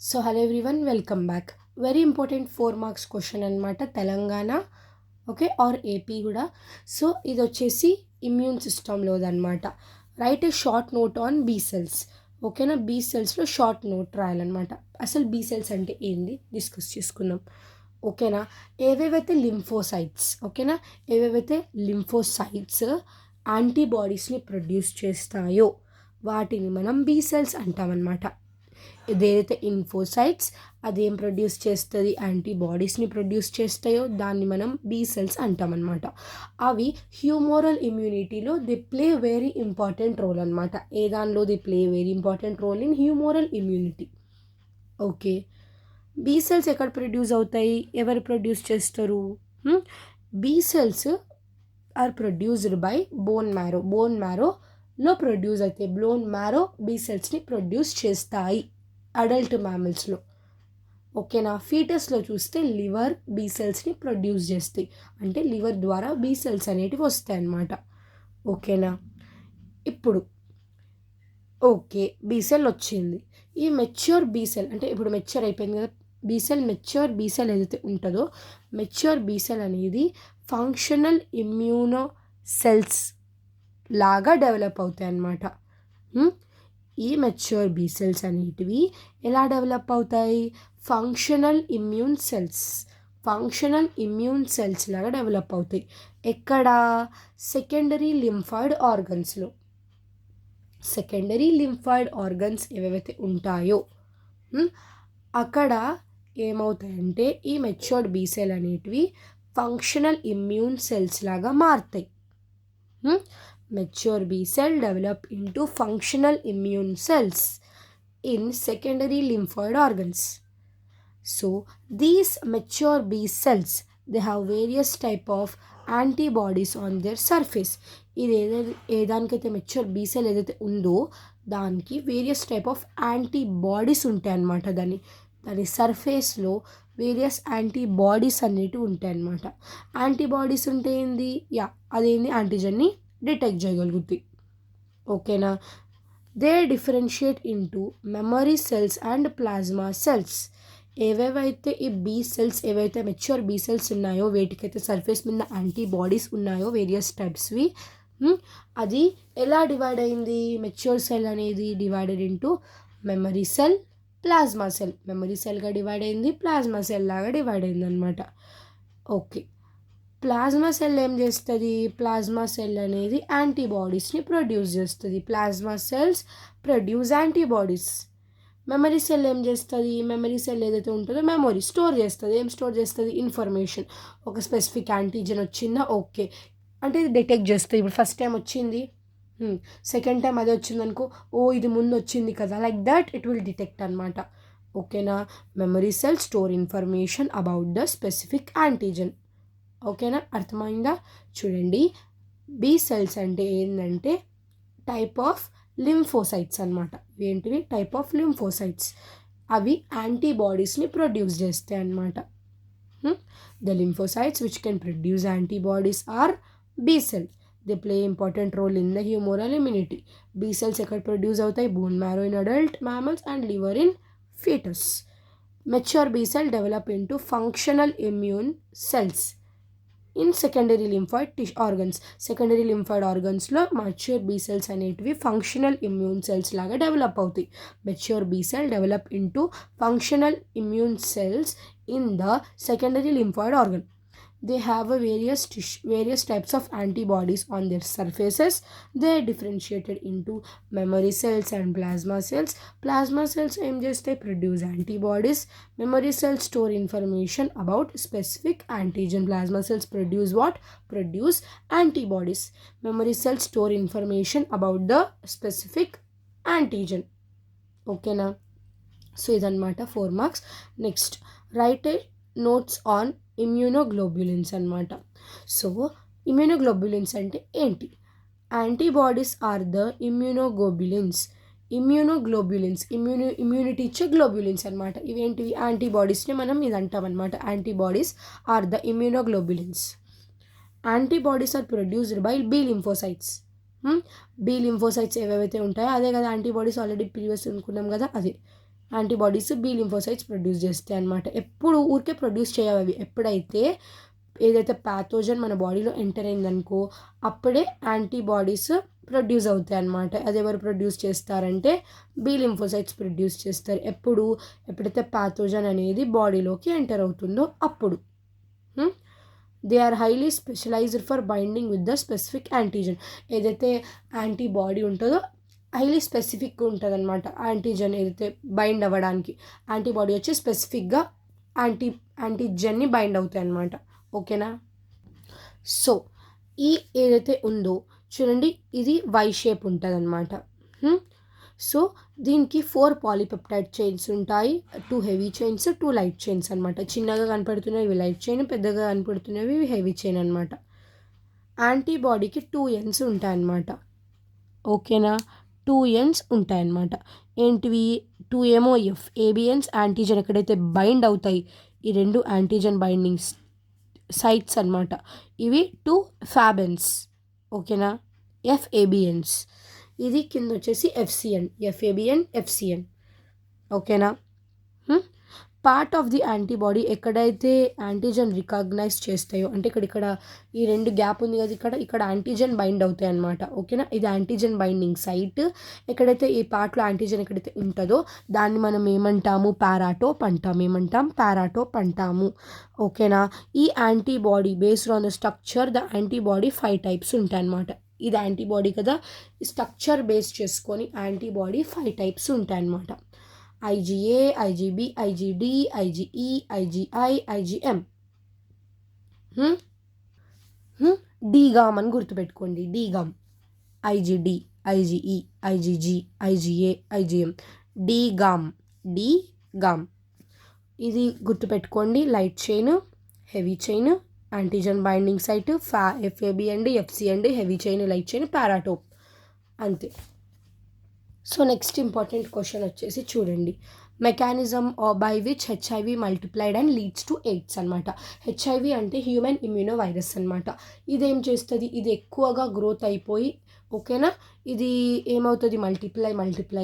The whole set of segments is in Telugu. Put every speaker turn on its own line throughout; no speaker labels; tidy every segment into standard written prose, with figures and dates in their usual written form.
So hello everyone welcome back. Very important 4 marks question అనమాట. తెలంగాణ ఓకే ఆర్ ఏపీ కూడా. సో ఇది వచ్చేసి ఇమ్యూన్ సిస్టంలోదనమాట. Right a short note on B cells. ఓకేనా, బీ సెల్స్లో షార్ట్ నోట్ రాయాలన్నమాట. అసలు బీ సెల్స్ అంటే ఏంది డిస్కస్ చేసుకుందాం. ఓకేనా, ఏవేవైతే లింఫోసైట్స్ ఓకేనా ఏవేవైతే లింఫోసైట్స్ యాంటీబాడీస్ని ప్రొడ్యూస్ చేస్తాయో వాటిని మనం బీ సెల్స్ అంటామన్నమాట. ఇదేదైతే ఇన్ఫోసైట్స్ అదేం ప్రొడ్యూస్ చేస్తుంది, యాంటీబాడీస్ని ప్రొడ్యూస్ చేస్తాయో దాన్ని మనం బీ సెల్స్ అంటామన్నమాట. అవి హ్యూమోరల్ ఇమ్యూనిటీలో the play very important role అనమాట. ఏ దానిలో the play very important role in humoral immunity. Okay, B cells ఎక్కడ ప్రొడ్యూస్ అవుతాయి, ఎవరు ప్రొడ్యూస్ చేస్తారు? B cells are produced by bone మ్యారోలో ప్రొడ్యూస్ అవుతాయి. బోన్ మ్యారో బీ సెల్స్ని ప్రొడ్యూస్ చేస్తాయి అడల్ట్ మ్యామల్స్లో. ఓకేనా, ఫీటస్లో చూస్తే లివర్ బీ సెల్స్ని ప్రొడ్యూస్ చేస్తాయి. అంటే లివర్ ద్వారా బీ సెల్స్ అనేటివి వస్తాయి అన్నమాట. ఓకేనా, ఇప్పుడు ఓకే బీ సెల్ వచ్చింది. ఈ మెచ్యూర్ బీ సెల్ అంటే ఇప్పుడు మెచ్యూర్ అయిపోయింది కదా be cell. Mature B cell ఏదైతే ఉంటుందో మెచ్యూర్ బీ సెల్ అనేది ఫంక్షనల్ ఇమ్యూనో సెల్స్ లాగా డెవలప్ అవుతాయి అన్నమాట. ఈ మెచ్యూర్ బీ సెల్స్ అనేటివి ఎలా డెవలప్ అవుతాయి? ఫంక్షనల్ ఇమ్యూన్ సెల్స్ లాగా డెవలప్ అవుతాయి. ఎక్కడ? సెకండరీ లింఫాయిడ్ ఆర్గన్స్ ఏవేవైతే ఉంటాయో అక్కడ ఏమవుతాయంటే ఈ మెచ్యూర్డ్ బీ సెల్ అనేటివి ఫంక్షనల్ ఇమ్యూన్ సెల్స్ లాగా మారుతాయి. Mature B cell develop into functional immune cells in secondary lymphoid organs. So these mature B cells, they have various type of antibodies on their surface. ఇది ఏదానికైతే మెచ్యూర్ బీ సెల్ ఏదైతే ఉందో దానికి వేరియస్ టైప్ ఆఫ్ యాంటీబాడీస్ ఉంటాయి అన్నమాట. దాని సర్ఫేస్లో వేరియస్ యాంటీబాడీస్ అనేటివి ఉంటాయి అన్నమాట. యాంటీబాడీస్ ఉంటే ఏంది, అదేంది యాంటీజన్ని డిటెక్ట్ చేయగలుగుతాయి. ఓకేనా, they differentiate into memory cells and plasma cells. ఏవేవైతే ఈ బీ సెల్స్ ఏవైతే మెచ్యూర్ బీ సెల్స్ ఉన్నాయో వేటికైతే సర్ఫేస్ మీద యాంటీబాడీస్ ఉన్నాయో వేరియస్ టైప్స్వి, అది ఎలా డివైడ్ అయింది? మెచ్యూర్ సెల్ అనేది divided into memory cell, plasma cell. Memory సెల్గా డివైడ్ అయింది, ప్లాజ్మా సెల్ లాగా డివైడ్ అయింది అనమాట. ఓకే, ప్లాజ్మా సెల్ ఏం చేస్తుంది? ప్లాజ్మా సెల్ అనేది యాంటీబాడీస్ని ప్రొడ్యూస్ చేస్తుంది. Plasma cells produce antibodies. Memory cell ఏం చేస్తుంది? మెమరీ సెల్ ఏదైతే ఉంటుందో మెమరీ స్టోర్ చేస్తుంది. ఏం స్టోర్ చేస్తుంది? ఇన్ఫర్మేషన్. ఒక స్పెసిఫిక్ యాంటీజన్ వచ్చిందా, ఓకే అంటే ఇది డిటెక్ట్ చేస్తుంది. ఇప్పుడు ఫస్ట్ టైం వచ్చింది, సెకండ్ టైం అదే వచ్చింది అనుకో, ఇది ముందు వచ్చింది కదా, like that it will detect అనమాట. ఓకేనా, memory cell store information about the specific antigen. ఓకేనా, అర్థమైందా? చూడండి, బీ సెల్స్ అంటే ఏంటంటే టైప్ ఆఫ్ లింఫోసైట్స్ అనమాట. ఏంటివి? Type of lymphocytes. అవి యాంటీబాడీస్ని ప్రొడ్యూస్ చేస్తాయి అన్నమాట. The lymphocytes which can produce antibodies are B cell. They play important role in the humoral immunity. B cells ఎక్కడ ప్రొడ్యూస్ అవుతాయి? Bone marrow in adult mammals and liver in fetus. Mature B cell develop into functional immune cells in secondary lymphoid organs. Secondary lymphoid ఆర్గన్స్లో మెచ్యూర్ బీ సెల్స్ అనేటివి ఫంక్షనల్ ఇమ్యూన్ సెల్స్ లాగా డెవలప్ అవుతాయి. Mature B cell develop into functional immune cells in the secondary lymphoid organ. They have a various types of antibodies on their surfaces. They are differentiated into memory cells and plasma cells. Plasma cells aim just to produce antibodies. Memory cells store information about specific antigen. Plasma cells produce what? Produce antibodies. Memory cells store information about the specific antigen. Okay na? So idanmata 4 marks. Next, write a notes on immunoglobulins అనమాట. సో ఇమ్యూనోగ్లోబ్యులిన్స్ అంటే ఏంటి? Antibodies are the immunoglobulins. Immunity ఇచ్చే గ్లోబ్యులిన్స్ అనమాట. ఇవేంటివి? యాంటీబాడీస్ని మనం ఇది అంటాం అనమాట. Antibodies are the immunoglobulins. Antibodies are produced by B lymphocytes. B lymphocytes ఏవేవైతే ఉంటాయో అదే కదా యాంటీబాడీస్. ఆల్రెడీ ప్రీవియస్ అనుకున్నాం కదా, అదే యాంటీబాడీస్ బి లింఫోసైట్స్ ప్రొడ్యూస్ చేస్తాయి అనమాట. ఎప్పుడు ఊరికే ప్రొడ్యూస్ చేయవు అవి, ఎప్పుడైతే ఏదైతే ప్యాథోజన్ మన బాడీలో ఎంటర్ అయిందనుకో అప్పుడే యాంటీబాడీస్ ప్రొడ్యూస్ అవుతాయి అన్నమాట. అది ఎవరు ప్రొడ్యూస్ చేస్తారంటే బి లింఫోసైట్స్ ప్రొడ్యూస్ చేస్తారు. ఎప్పుడైతే ప్యాథోజన్ అనేది బాడీలోకి ఎంటర్ అవుతుందో అప్పుడు. They are highly specialized for binding with the specific antigen. ఏదైతే యాంటీబాడీ ఉంటుందో హైలీ స్పెసిఫిక్గా ఉంటుంది అనమాట. యాంటీజన్ ఏదైతే బైండ్ అవ్వడానికి, యాంటీబాడీ వచ్చి స్పెసిఫిక్గా యాంటీజన్ని బైండ్ అవుతాయి అన్నమాట. ఓకేనా. సో ఈ ఏదైతే ఉందో చూడండి, ఇది వై షేప్ ఉంటుంది అనమాట. సో దీనికి 4 పాలీపెప్టైడ్ చైన్స్ ఉంటాయి, 2 హెవీ చైన్స్, 2 లైట్ చైన్స్ అనమాట. చిన్నగా కనపడుతున్నవి లైట్ చైన్, పెద్దగా కనపడుతున్నవి హెవీ చైన్ అనమాట. యాంటీబాడీకి 2 ends ఉంటాయన్నమాట. ఓకేనా, 2 ends ఉంటాయన్నమాట. ఏంటివి 2 ఏమో ఏబిఎన్స్ యాంటీజన్ ఎక్కడైతే బైండ్ అవుతాయి, ఈ 2 యాంటీజన్ బైండింగ్స్ సైట్స్ అనమాట. ఇవి 2 ఫ్యాబెన్స్. ఓకేనా, ఎఫ్ఏబిఎన్స్. ఇది కింద వచ్చేసి ఎఫ్సిఎన్, ఎఫ్ఏబిఎన్, ఎఫ్సిఎన్. ఓకేనా. పార్ట్ ఆఫ్ ది యాంటీబాడీ ఎక్కడైతే యాంటీజన్ రికగ్నైజ్ చేస్తాయో, అంటే ఇక్కడ ఈ 2 గ్యాప్ ఉంది కదా, ఇక్కడ యాంటీజన్ బైండ్ అవుతాయి అనమాట. ఓకేనా, ఇది యాంటీజన్ బైండింగ్ సైట్. ఎక్కడైతే ఈ పార్ట్లో యాంటీజన్ ఎక్కడైతే ఉంటుందో దాన్ని మనం ఏమంటాము, పారాటోప్ అంటాము. ఓకేనా. ఈ antibody based on the structure the antibody 5 types ఉంటాయి అనమాట. ఇది యాంటీబాడీ కదా, స్ట్రక్చర్ బేస్ చేసుకొని యాంటీబాడీ 5 types ఉంటాయి అనమాట. IgA, IgB, IgD, IgE, IgI, IgM. డీగామ్ అని గుర్తుపెట్టుకోండి, డీగామ్. IgD, IgE, IgG, IgA, IgM. డీగామ్. ఇది గుర్తుపెట్టుకోండి. Light chain, heavy chain, antigen binding site, FAB అండి, ఎఫ్సి అండి, heavy chain, light chain, paratope. అంతే. సో నెక్స్ట్ ఇంపార్టెంట్ క్వశ్చన్ వచ్చేసి చూడండి, mechanism by which HIV multiplied and leads to AIDS అనమాట. హెచ్ఐవి అంటే హ్యూమన్ ఇమ్యూనో వైరస్ అనమాట. ఇదేం చేస్తుంది, ఇది ఎక్కువగా గ్రోత్ అయిపోయి, ఓకేనా, ఇది ఏమవుతుంది, మల్టిప్లై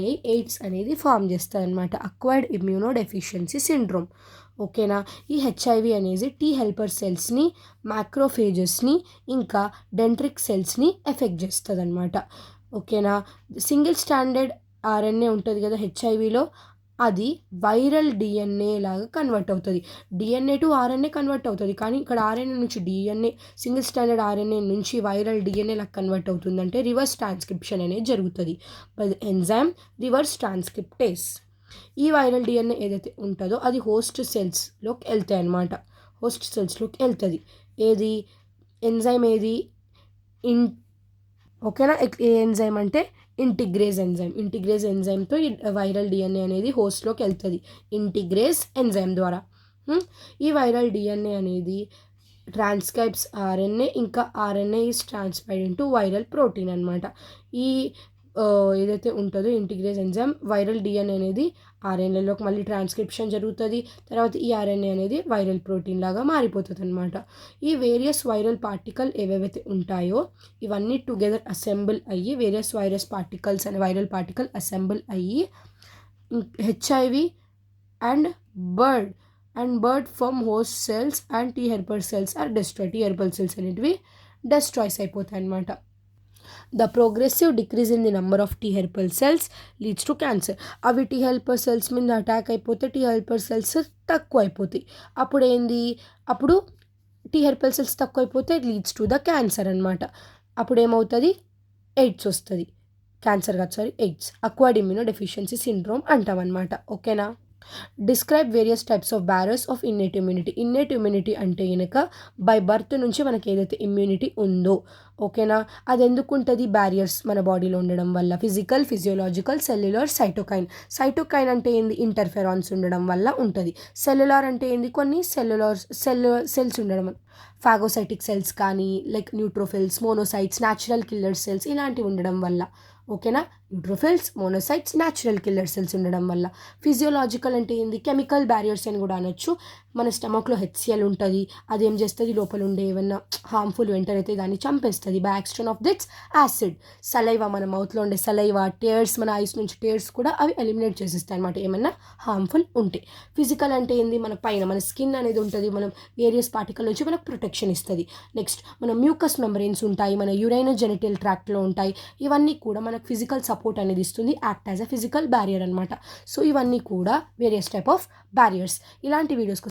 అయ్యి ఎయిడ్స్ అనేది ఫామ్ చేస్తుంది అనమాట. Acquired immuno deficiency syndrome. ఓకేనా. ఈ హెచ్ఐవి అనేది టీ హెల్పర్ సెల్స్ని, మ్యాక్రోఫేజెస్ని, ఇంకా డెంట్రిక్ సెల్స్ని ఎఫెక్ట్ చేస్తుంది అనమాట. ఓకేనా. సింగిల్ స్టాండర్డ్ ఆర్ఎన్ఏ ఉంటుంది కదా హెచ్ఐవిలో, అది వైరల్ డిఎన్ఏ లాగా కన్వర్ట్ అవుతుంది. డిఎన్ఏ టు ఆర్ఎన్ఏ కన్వర్ట్ అవుతుంది, కానీ ఇక్కడ ఆర్ఎన్ఏ నుంచి డిఎన్ఏ, సింగిల్ స్టాండర్డ్ ఆర్ఎన్ఏ నుంచి వైరల్ డిఎన్ఏ లాగా కన్వర్ట్ అవుతుందంటే రివర్స్ ట్రాన్స్క్రిప్షన్ అనేది జరుగుతుంది బై ఎంజైమ్ రివర్స్ ట్రాన్స్క్రిప్టేస్. ఈ వైరల్ డిఎన్ఏ ఏదైతే ఉంటుందో అది హోస్ట్ సెల్స్లోకి వెళ్తాయి అన్నమాట. హోస్ట్ సెల్స్లోకి వెళ్తుంది. ఏది ఎంజైమ్, ఏది ఓకేనా. ఏ ఎంజైమ్ అంటే ఇంటిగ్రేజ్ ఎంజైమ్తో ఈ వైరల్ డిఎన్ఏ అనేది హోస్ట్లోకి వెళ్తుంది, ఇంటిగ్రేజ్ ఎంజైమ్ ద్వారా. ఈ వైరల్ డిఎన్ఏ అనేది ట్రాన్స్క్రైబ్స్ ఆర్ఎన్ఏ, ఇంకా RNA is transferred into viral protein అనమాట. ఈ ఏదైతే ఉంటుందో ఇంటిగ్రేజ్ ఎంజైమ్ వైరల్ డిఎన్ఏ అనేది ఆర్ఎన్ఏలోకి మళ్ళీ ట్రాన్స్క్రిప్షన్ జరుగుతుంది. తర్వాత ఈ ఆర్ఎన్ఏ అనేది వైరల్ ప్రోటీన్ లాగా మారిపోతుంది అనమాట. ఈ వేరియస్ వైరల్ పార్టికల్ ఏవేవైతే ఉంటాయో ఇవన్నీ టుగెదర్ అసెంబుల్ అయ్యి, వేరియస్ వైరల్ పార్టికల్ అసెంబుల్ అయ్యి HIV and bird from host cells and T helper cells are destroy. T helper cells అనేటివి డెస్ట్రాయ్స్ అయిపోతాయి అనమాట. The progressive decrease in the number of T helper cells leads to cancer. అవి టీ హెల్పర్ సెల్స్ మీద అటాక్ అయిపోతే టీ హెల్పర్ సెల్స్ తక్కువ అయిపోతాయి. అప్పుడు టీ హెల్పర్ సెల్స్ తక్కువ అయిపోతే లీడ్స్ టు ద క్యాన్సర్ అనమాట. అప్పుడు ఏమవుతుంది, ఎయిడ్స్ వస్తుంది. క్యాన్సర్ కాదు, sorry, AIDS, acquired immuno deficiency syndrome అంటాం అనమాట. ఓకేనా. Describe various types of bearers of innate immunity. Innate immunity అంటే కనుక బై బర్త్ నుంచి మనకి ఏదైతే ఇమ్యూనిటీ ఉందో, ఓకేనా, అది ఎందుకు ఉంటుంది, బ్యారియర్స్ మన బాడీలో ఉండడం వల్ల. ఫిజికల్, ఫిజియోలాజికల్, సెల్యులర్, సైటోకైన్ అంటే ఏంది, ఇంటర్ఫెరాన్స్ ఉండడం వల్ల ఉంటుంది. సెల్యులార్ అంటే ఏంది, కొన్ని సెల్స్ ఉండడం, ఫాగోసైటిక్ సెల్స్ కానీ like neutrophils, monocytes, natural killer cells ఇలాంటివి ఉండడం వల్ల. ఓకేనా. Neutrophils, monocytes, natural killer cells ఉండడం వల్ల. ఫిజియోలాజికల్ అంటే ఏంది, కెమికల్ బ్యారియర్స్ అని కూడా అనొచ్చు. మన స్టమక్లో హెచ్సిఎల్ ఉంటుంది, అదేం చేస్తుంది లోపల ఉండే ఏమన్నా హార్మ్ఫుల్ ఎంటర్ అయితే దాన్ని చంపేస్తుంది by action of its acid. Saliva, మన మౌత్లో ఉండే సలైవా, టేర్స్, మన ఐస్ నుంచి టేర్స్ కూడా అవి ఎలిమినేట్ చేసేస్తాయి అనమాట ఏమన్నా హార్మ్ఫుల్ ఉంటే. ఫిజికల్ అంటే ఏంది, మన పైన మన స్కిన్ అనేది ఉంటుంది, మనం వేరియస్ పార్టికల్ నుంచి మనకు ప్రొటెక్షన్ ఇస్తుంది. నెక్స్ట్ మన మ్యూకస్ మెంబ్రెయిన్స్ ఉంటాయి, మన యురైనో జెనిటల్ ట్రాక్ట్లో ఉంటాయి. ఇవన్నీ కూడా మనకు ఫిజికల్ సపోర్ట్ అనేది ఇస్తుంది, act as a physical barrier అనమాట. సో ఇవన్నీ కూడా వేరియస్ టైప్ ఆఫ్ బ్యారియర్స్. ఇలాంటి వీడియోస్